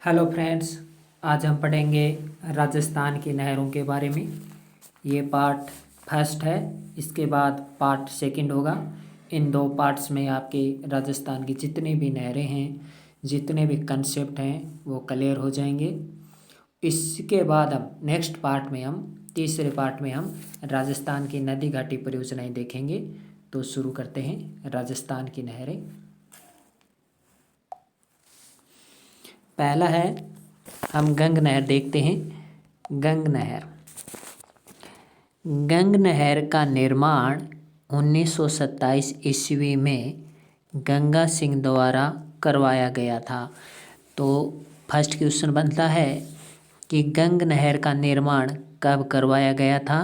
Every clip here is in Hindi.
हेलो फ्रेंड्स, आज हम पढ़ेंगे राजस्थान की नहरों के बारे में। ये पार्ट फर्स्ट है, इसके बाद पार्ट सेकंड होगा। इन दो पार्ट्स में आपके राजस्थान की जितनी भी नहरें हैं, जितने भी कंसेप्ट हैं वो क्लियर हो जाएंगे। इसके बाद हम नेक्स्ट पार्ट में तीसरे पार्ट में हम राजस्थान की नदी घाटी परियोजनाएं देखेंगे। तो शुरू करते हैं राजस्थान की नहरें। पहला है, हम गंग नहर देखते हैं। गंग नहर गंग नहर का निर्माण 1927 ईस्वी में गंगा सिंह द्वारा करवाया गया था। तो फर्स्ट क्वेश्चन बनता है कि गंग नहर का निर्माण कब करवाया गया था।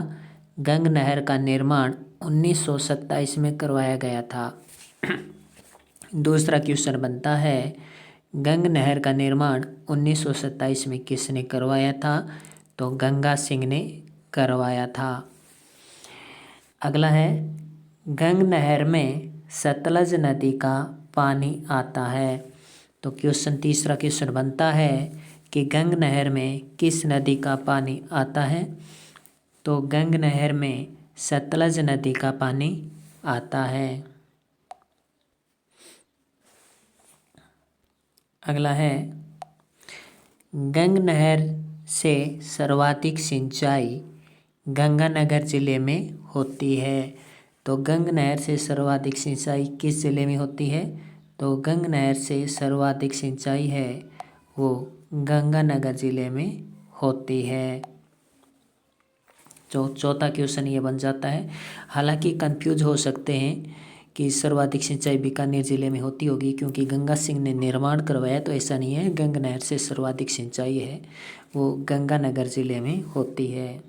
गंग नहर का निर्माण 1927 में करवाया गया था। दूसरा क्वेश्चन बनता है, गंग नहर का निर्माण 1927 में किसने करवाया था। तो गंगा सिंह ने करवाया था। अगला है, गंग नहर में सतलज नदी का पानी आता है। तो तीसरा क्वेश्चन बनता है कि गंग नहर में किस नदी का पानी आता है। तो गंग नहर में सतलज नदी का पानी आता है। अगला है, गंग नहर से सर्वाधिक सिंचाई गंगानगर जिले में होती है। तो गंग नहर से सर्वाधिक सिंचाई किस जिले में होती है। तो गंग नहर से सर्वाधिक सिंचाई है वो गंगानगर जिले में होती है। चौथा क्वेश्चन ये बन जाता है। हालांकि कंफ्यूज हो सकते हैं कि सर्वाधिक सिंचाई बीकानेर जिले में होती होगी, क्योंकि गंगा सिंह ने निर्माण करवाया, तो ऐसा नहीं है। गंग नहर से सर्वाधिक सिंचाई है वो गंगानगर जिले में होती है।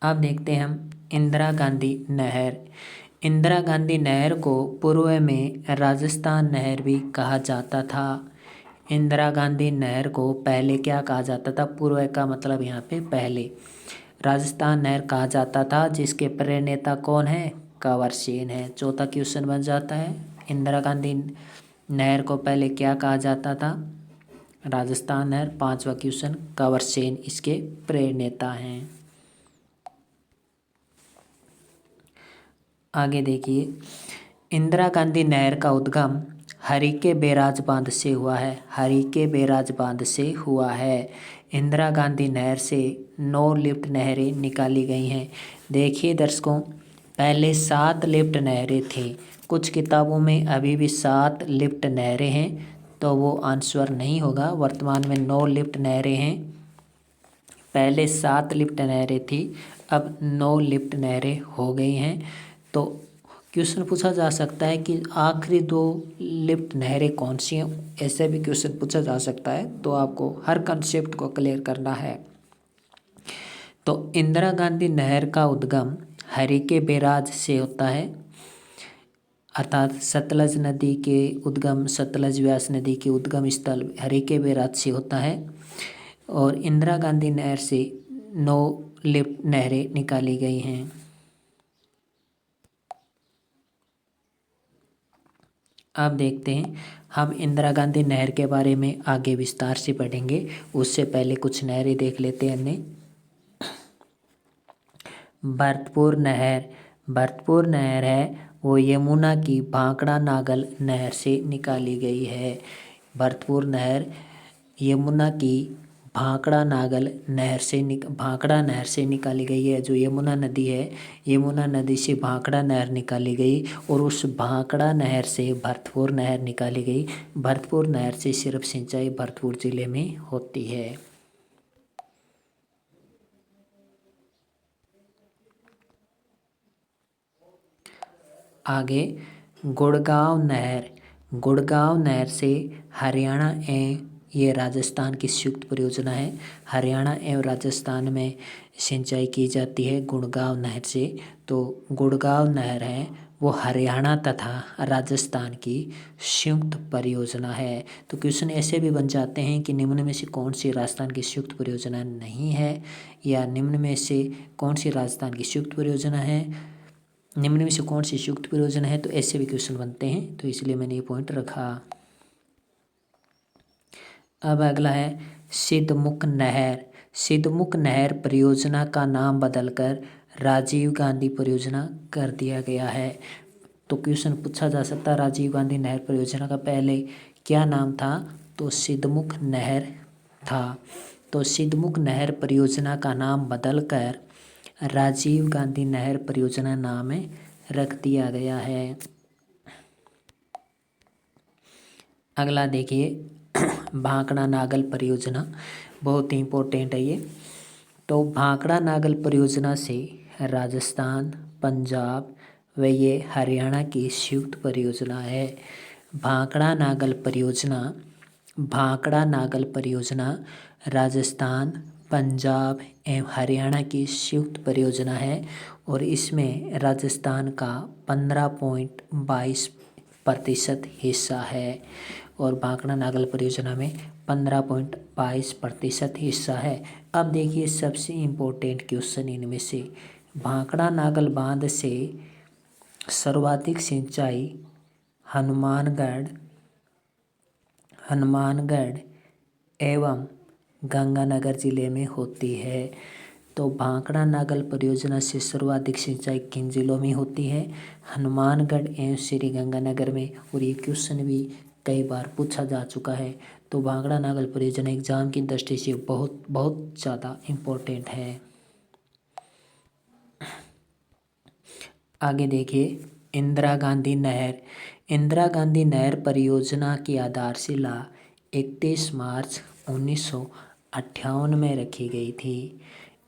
अब देखते हैं हम इंदिरा गांधी नहर। इंदिरा गांधी नहर को पूर्व में राजस्थान नहर भी कहा जाता था। इंदिरा गांधी नहर को पहले क्या कहा जाता था। पूर्व का मतलब यहाँ पे पहले राजस्थान नहर कहा जाता था, जिसके प्रणेता कौन है। कंवर सेन है। चौथा क्वेश्चन बन जाता है, इंदिरा गांधी नहर को पहले क्या कहा जाता था। राजस्थान नहर। पांचवा क्वेश्चन, कंवर सेन इसके प्रणेता हैं। आगे देखिए, इंदिरा गांधी नहर का उद्गम हरिके बैराज बांध से हुआ है। हरिके बैराज बांध से हुआ है। इंदिरा गांधी नहर से 9 लिफ्ट नहरें निकाली गई हैं। देखिए दर्शकों, पहले 7 लिफ्ट नहरें थी। कुछ किताबों में अभी भी 7 लिफ्ट नहरें हैं, तो वो आंसर नहीं होगा। वर्तमान में 9 लिफ्ट नहरें हैं। पहले 7 लिफ्ट नहरें थी, अब 9 लिफ्ट नहरें हो गई हैं। तो क्वेश्चन पूछा जा सकता है कि आखिरी 2 लिफ्ट नहरें कौन सी हैं। ऐसे भी क्वेश्चन पूछा जा सकता है, तो आपको हर कंसेप्ट को क्लियर करना है। तो इंदिरा गांधी नहर का उद्गम हरिके बैराज से होता है, अर्थात सतलज नदी के उद्गम, सतलज व्यास नदी के उद्गम स्थल हरिके बैराज से होता है। और इंदिरा गांधी नहर से 9 लिफ्ट नहरें निकाली गई हैं। अब देखते हैं, हम इंदिरा गांधी नहर के बारे में आगे विस्तार से पढ़ेंगे। उससे पहले कुछ नहरें देख लेते हैं हमने। भरतपुर नहर। भरतपुर नहर है वो यमुना की भांकड़ा नागल नहर से निकाली गई है। भरतपुर नहर यमुना की भांकड़ा नहर से निकाली गई है। जो यमुना नदी है, यमुना नदी से भांकड़ा नहर निकाली गई, और उस भांकड़ा नहर से भरतपुर नहर निकाली गई। भरतपुर नहर से सिर्फ सिंचाई भरतपुर जिले में होती है। आगे, गुड़गांव नहर। गुड़गांव नहर से हरियाणा एवं ये राजस्थान की संयुक्त परियोजना है। हरियाणा एवं राजस्थान में सिंचाई की जाती है गुड़गांव नहर से। तो गुड़गांव नहर है वो हरियाणा तथा राजस्थान की संयुक्त परियोजना है। तो क्वेश्चन ऐसे भी बन जाते हैं कि निम्न में से कौन सी राजस्थान की संयुक्त परियोजना नहीं है, या निम्न में से कौन सी राजस्थान की संयुक्त परियोजना है, निम्न में से कौन सी संयुक्त परियोजना है। तो ऐसे भी क्वेश्चन बनते हैं, तो इसलिए मैंने ये पॉइंट रखा। अब अगला है सिद्धमुख नहर। सिद्धमुख नहर परियोजना का नाम बदलकर राजीव गांधी परियोजना कर दिया गया है। तो क्वेश्चन पूछा जा सकता है राजीव गांधी नहर परियोजना का पहले क्या नाम था, तो सिद्धमुख नहर था। तो सिद्धमुख नहर परियोजना का नाम बदलकर राजीव गांधी नहर परियोजना नाम रख दिया गया है। अगला देखिए भाखड़ा नागल परियोजना, बहुत ही इम्पोर्टेंट है ये। तो भाखड़ा नागल परियोजना से राजस्थान, पंजाब व ये हरियाणा की संयुक्त परियोजना है। भाखड़ा नागल परियोजना राजस्थान, पंजाब एवं हरियाणा की संयुक्त परियोजना है और इसमें राजस्थान का 15.22% हिस्सा है और भाखड़ा नागल परियोजना में 15.22% हिस्सा है। अब देखिए सबसे इम्पोर्टेंट क्वेश्चन इनमें से, भाखड़ा नागल बांध से सर्वाधिक सिंचाई हनुमानगढ़ एवं गंगानगर जिले में होती है। तो भाखड़ा नागल परियोजना से सर्वाधिक सिंचाई किन जिलों में होती है, हनुमानगढ़ एवं श्री गंगानगर में। और ये क्वेश्चन भी कई बार पूछा जा चुका है। तो भाखड़ा नागल परियोजना एग्जाम की दृष्टि से बहुत बहुत ज़्यादा इम्पोर्टेंट है। आगे देखिए इंदिरा गांधी नहर। इंदिरा गांधी नहर परियोजना की आधारशिला 31 मार्च 1958 में रखी गई थी।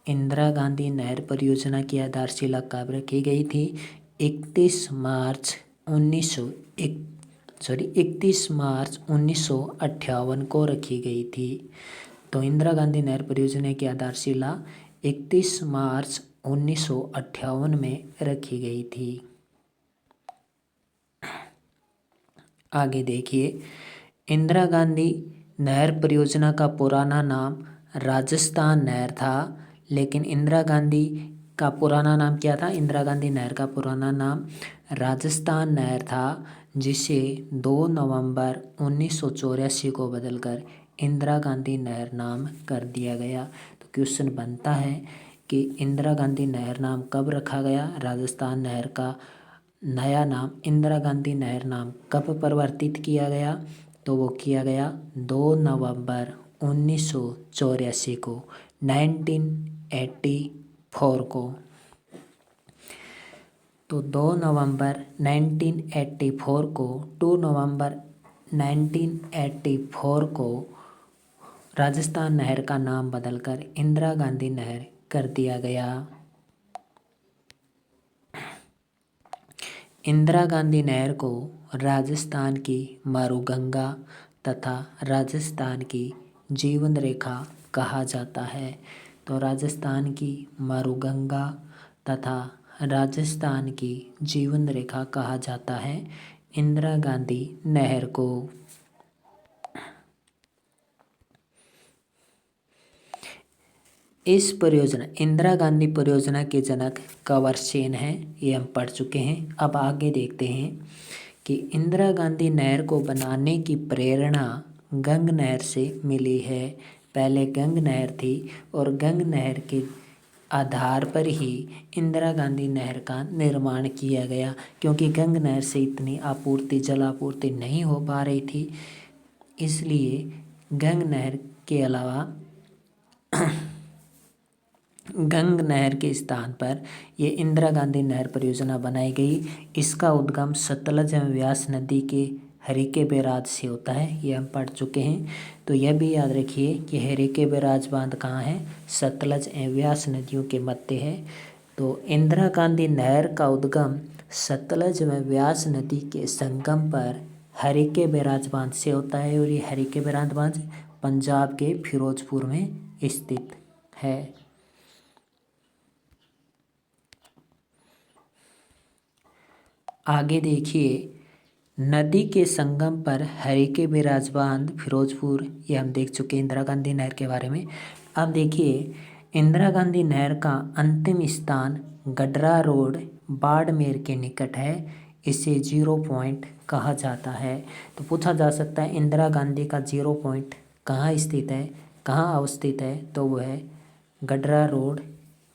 इंदिरा गांधी नहर परियोजना की आधारशिला कब रखी गई थी, 31 मार्च 1958 को रखी गई थी। तो इंदिरा गांधी नहर परियोजना की आधारशिला 31 मार्च 1958 में रखी गई थी। आगे देखिए इंदिरा गांधी नहर परियोजना का पुराना नाम राजस्थान नहर था, लेकिन इंदिरा गांधी का पुराना नाम क्या था, इंदिरा गांधी नहर का पुराना नाम राजस्थान नहर था, जिसे 2 नवंबर 1984 को बदलकर इंदिरा गांधी नहर नाम कर दिया गया। तो क्वेश्चन बनता है कि इंदिरा गांधी नहर नाम कब रखा गया, राजस्थान नहर का नया नाम इंदिरा गांधी नहर नाम कब परिवर्तित किया गया, तो वो किया गया 2 नवंबर 1984 को, 1984 को। तो 2 नवंबर 1984 को 2 नवंबर 1984 को राजस्थान नहर का नाम बदलकर इंदिरा गांधी नहर कर दिया गया। इंदिरा गांधी नहर को राजस्थान की मारूगंगा तथा राजस्थान की जीवन रेखा कहा जाता है। तो राजस्थान की मारूगंगा तथा राजस्थान की जीवन रेखा कहा जाता है इंदिरा गांधी नहर को। इस परियोजना इंदिरा गांधी परियोजना के जनक कंवर सेन हैं, ये हम पढ़ चुके हैं। अब आगे देखते हैं कि इंदिरा गांधी नहर को बनाने की प्रेरणा गंग नहर से मिली है। पहले गंग नहर थी और गंग नहर के आधार पर ही इंदिरा गांधी नहर का निर्माण किया गया, क्योंकि गंग नहर से इतनी जल आपूर्ति नहीं हो पा रही थी, इसलिए गंग नहर के अलावा गंग नहर के स्थान पर ये इंदिरा गांधी नहर परियोजना बनाई गई। इसका उद्गम सतलज एवं व्यास नदी के हरिके बैराज से होता है, ये हम पढ़ चुके हैं। तो यह भी याद रखिए कि हरिके बैराज बांध कहाँ है, सतलज एवं व्यास नदियों के मध्य है। तो इंदिरा गांधी नहर का उद्गम सतलज व व्यास नदी के संगम पर हरिके बैराज बांध से होता है और ये हरिके बैराज बांध पंजाब के फिरोजपुर में स्थित है। आगे देखिए नदी के संगम पर हरिके बैराज बांध फिरोजपुर, ये हम देख चुके हैं इंदिरा गांधी नहर के बारे में। अब देखिए इंदिरा गांधी नहर का अंतिम स्थान गडरा रोड बाड़मेर के निकट है, इसे 0 पॉइंट कहा जाता है। तो पूछा जा सकता है इंदिरा गांधी का 0 पॉइंट कहाँ स्थित है, कहाँ अवस्थित है, तो वो है गडरा रोड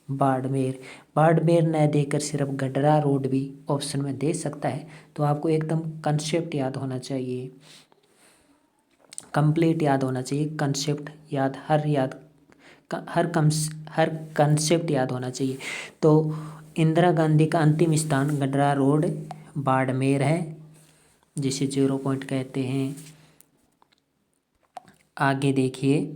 बाड़मेर। बाड़मेर न देकर सिर्फ गडरा रोड भी ऑप्शन में दे सकता है। तो आपको एकदम कंसेप्ट याद होना चाहिए, कंप्लीट याद होना चाहिए, कंसेप्ट हर कंसेप्ट याद होना चाहिए। तो इंदिरा गांधी का अंतिम स्थान गडरा रोड बाड़मेर है, जिसे 0 पॉइंट कहते हैं। आगे देखिए,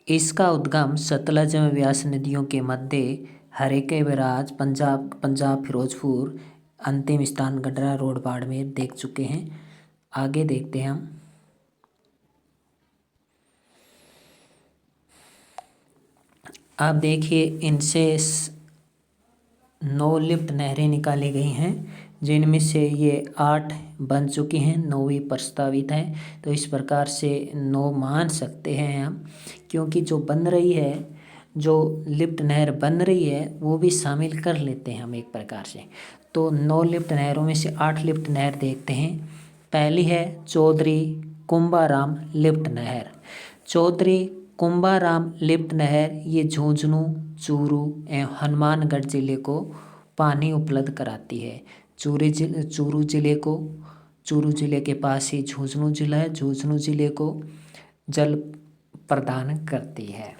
इसका उद्गम सतलज एवं व्यास नदियों के मध्य हरिके बैराज पंजाब फिरोजपुर, अंतिम स्थान गडरा रोड बाड़मेर देख चुके हैं। आगे देखते हैं हम। आप देखिए, इनसे 9 लिफ्ट नहरें निकाली गई हैं, जिनमें से ये 8 बन चुकी हैं, 9वीं प्रस्तावित है। तो इस प्रकार से 9 मान सकते हैं हम, क्योंकि जो बन रही है, जो लिफ्ट नहर बन रही है, वो भी शामिल कर लेते हैं हम एक प्रकार से। तो 9 लिफ्ट नहरों में से 8 लिफ्ट नहर देखते हैं। पहली है चौधरी कुंभाराम लिफ्ट नहर। चौधरी कुंभाराम लिफ्ट नहर ये झुंझुनू, चूरू एवं हनुमानगढ़ जिले को पानी उपलब्ध कराती है। चूरू जिले के पास ही झुंझुनू जिला है, झुंझुनू जिले को जल प्रदान करती है।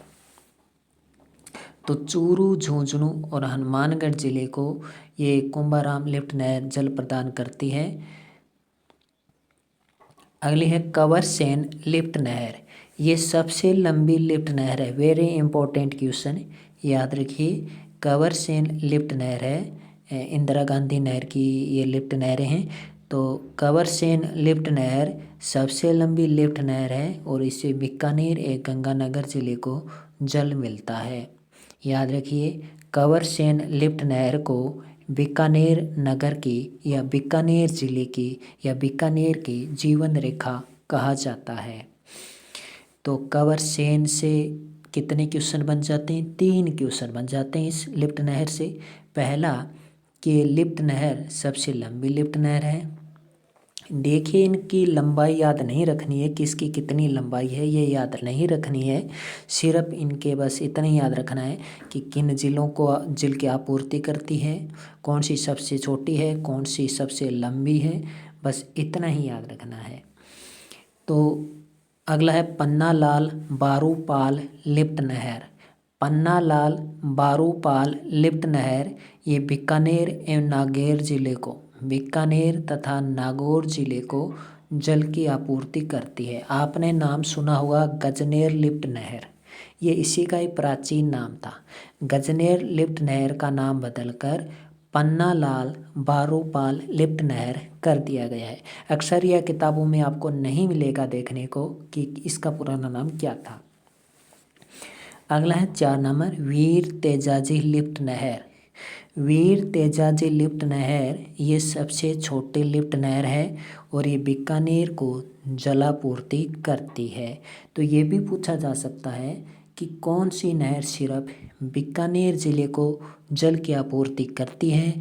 तो चूरू, झुंझुनू और हनुमानगढ़ जिले को ये कुंभाराम लिफ्ट नहर जल प्रदान करती है। अगली है कंवर सेन लिफ्ट नहर। ये सबसे लंबी लिफ्ट नहर है। वेरी इंपॉर्टेंट क्वेश्चन, याद रखिए। कंवर सेन लिफ्ट नहर है, इंदिरा गांधी नहर की ये लिफ्ट नहरें हैं। तो कंवर सेन लिफ्ट नहर सबसे लंबी लिफ्ट नहर है और इससे बीकानेर एक गंगानगर जिले को जल मिलता है। याद रखिए, कंवर सेन लिफ्ट नहर को बीकानेर नगर की या बीकानेर जिले की या बीकानेर की जीवन रेखा कहा जाता है। तो कंवर सेन से कितने क्वेश्चन बन जाते हैं? 3 क्वेश्चन बन जाते हैं इस लिफ्ट नहर से। पहला कि लिफ्ट नहर सबसे लंबी लिफ्ट नहर है। देखिए, इनकी लंबाई याद नहीं रखनी है, किसकी कितनी लंबाई है ये याद नहीं रखनी है। सिर्फ इनके बस इतना ही याद रखना है कि किन जिलों को जल की आपूर्ति करती है, कौन सी सबसे छोटी है, कौन सी सबसे लंबी है, बस इतना ही याद रखना है। तो अगला है पन्नालाल बारूपाल लिफ्ट नहर। पन्नालाल बारूपाल लिफ्ट नहर ये बीकानेर एवं नागौर जिले को, बीकानेर तथा नागौर जिले को जल की आपूर्ति करती है। आपने नाम सुना होगा गजनेर लिफ्ट नहर, ये इसी का ही प्राचीन नाम था। गजनेर लिफ्ट नहर का नाम बदलकर पन्नालाल बारूपाल लिफ्ट नहर कर दिया गया है। अक्सर यह किताबों में आपको नहीं मिलेगा देखने को कि इसका पुराना नाम क्या था। अगला है 4 नंबर वीर तेजाजी लिफ्ट नहर। वीर तेजाजी लिफ्ट नहर ये सबसे छोटी लिफ्ट नहर है और ये बीकानेर को जलापूर्ति करती है। तो ये भी पूछा जा सकता है कि कौन सी नहर सिर्फ बीकानेर जिले को जल की आपूर्ति करती है,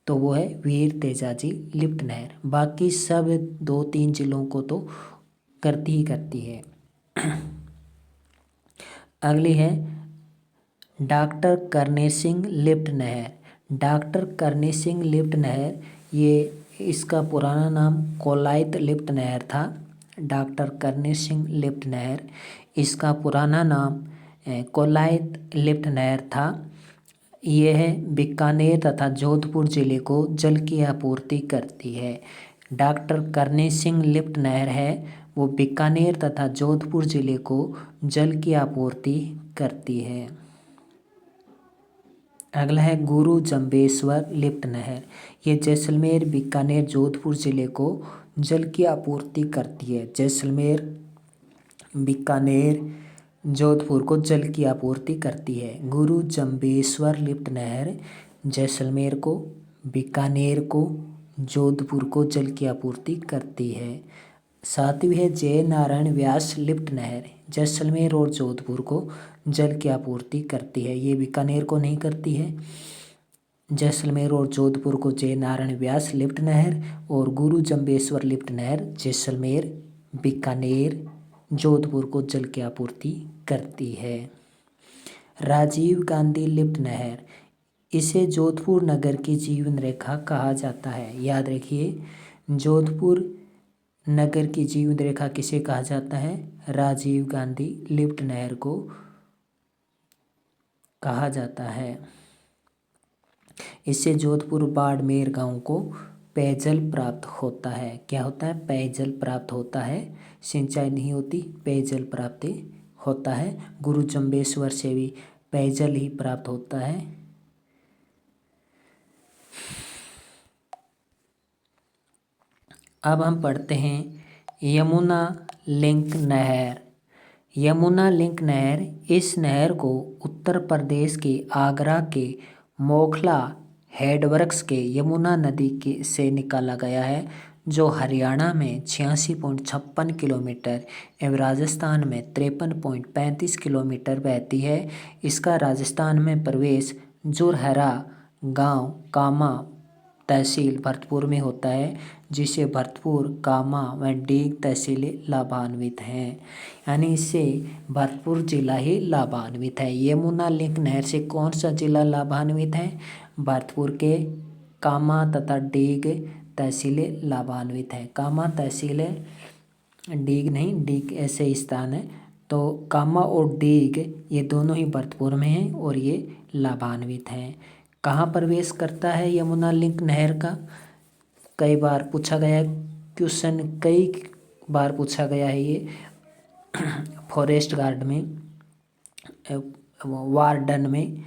तो वो है वीर तेजाजी लिफ्ट नहर। बाकी सब 2-3 जिलों को तो करती ही करती है। अगली है डॉक्टर करने सिंह लिफ्ट नहर। डॉक्टर करने सिंह लिफ्ट नहर ये इसका पुराना नाम कोलायत लिफ्ट नहर था। डॉक्टर करने सिंह लिफ्ट नहर इसका पुराना नाम कोलायत लिफ्ट नहर था। यह है बीकानेर तथा जोधपुर जिले को जल की आपूर्ति करती है। डॉक्टर करने सिंह लिफ्ट नहर है वो बीकानेर तथा जोधपुर जिले को जल की आपूर्ति करती है। अगला है गुरु जम्बेश्वर लिफ्ट नहर। ये जैसलमेर, बीकानेर, जोधपुर जिले को जल की आपूर्ति करती है। जैसलमेर, बीकानेर, जोधपुर को जल की आपूर्ति करती है। गुरु जम्बेश्वर लिफ्ट नहर जैसलमेर को, बीकानेर को, जोधपुर को जल की आपूर्ति करती है। 7वीं है जय नारायण व्यास लिफ्ट नहर। जैसलमेर और जोधपुर को जल की आपूर्ति करती है। ये बीकानेर को नहीं करती है। जैसलमेर और जोधपुर को जय नारायण व्यास लिफ्ट नहर और गुरु जम्बेश्वर लिफ्ट नहर जैसलमेर, बीकानेर, जोधपुर को जल की आपूर्ति करती है। राजीव गांधी लिफ्ट नहर, इसे जोधपुर नगर की जीवन रेखा कहा जाता है। याद रखिए, जोधपुर नगर की जीवन रेखा किसे कहा जाता है? राजीव गांधी लिफ्ट नहर को कहा जाता है। इससे जोधपुर बाड़मेर गांव को पेयजल प्राप्त होता है। क्या होता है? पेयजल प्राप्त होता है। सिंचाई नहीं होती, पेयजल प्राप्ति होता है। गुरु जम्बेश्वर से भी पेयजल ही प्राप्त होता है। अब हम पढ़ते हैं यमुना लिंक नहर। यमुना लिंक नहर, इस नहर को उत्तर प्रदेश के आगरा के मोखला हेडवर्क्स के यमुना नदी के से निकाला गया है, जो हरियाणा में 86.56 किलोमीटर एवं राजस्थान में 53.35 किलोमीटर बहती है। इसका राजस्थान में प्रवेश जोरहरा गांव कामा तहसील भरतपुर में होता है, जिसे भरतपुर, कामा व डीग तहसीलें लाभान्वित हैं। यानी इससे भरतपुर जिला ही लाभान्वित है। यमुना लिंक नहर से कौन सा जिला लाभान्वित है? भरतपुर के कामा तथा डीग तहसीलें लाभान्वित है। कामा तहसीलें, डीग नहीं, डीग ऐसे स्थान है, तो कामा और डीग ये दोनों ही भरतपुर में हैं और ये लाभान्वित हैं। कहाँ प्रवेश करता है यमुना लिंक नहर का? कई बार पूछा गया क्वेश्चन, कई बार पूछा गया है ये फॉरेस्ट गार्ड में, वार्डन में,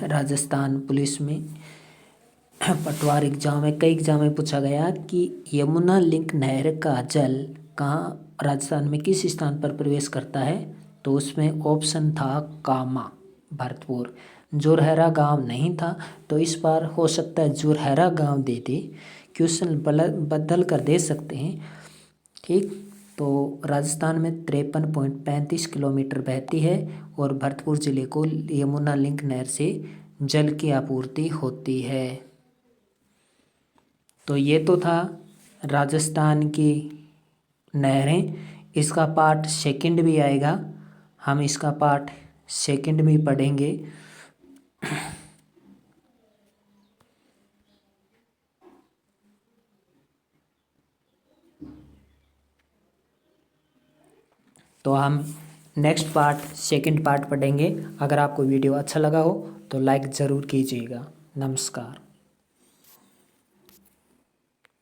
राजस्थान पुलिस में, पटवार एग्जाम में, कई एग्जाम में पूछा गया कि यमुना लिंक नहर का जल कहाँ राजस्थान में किस स्थान पर प्रवेश करता है? तो उसमें ऑप्शन था कामा, भरतपुर। जोरहरा गांव नहीं था, तो इस बार हो सकता है जोरहरा गांव दे दे, क्वेश्चन बदल कर दे सकते हैं। ठीक, तो राजस्थान में 53.35 किलोमीटर बहती है और भरतपुर जिले को यमुना लिंक नहर से जल की आपूर्ति होती है। तो ये तो था राजस्थान की नहरें। इसका पार्ट सेकंड भी आएगा, हम इसका पार्ट सेकंड भी पढ़ेंगे। तो हम नेक्स्ट पार्ट सेकंड पार्ट पढ़ेंगे। अगर आपको वीडियो अच्छा लगा हो तो लाइक ज़रूर कीजिएगा। नमस्कार।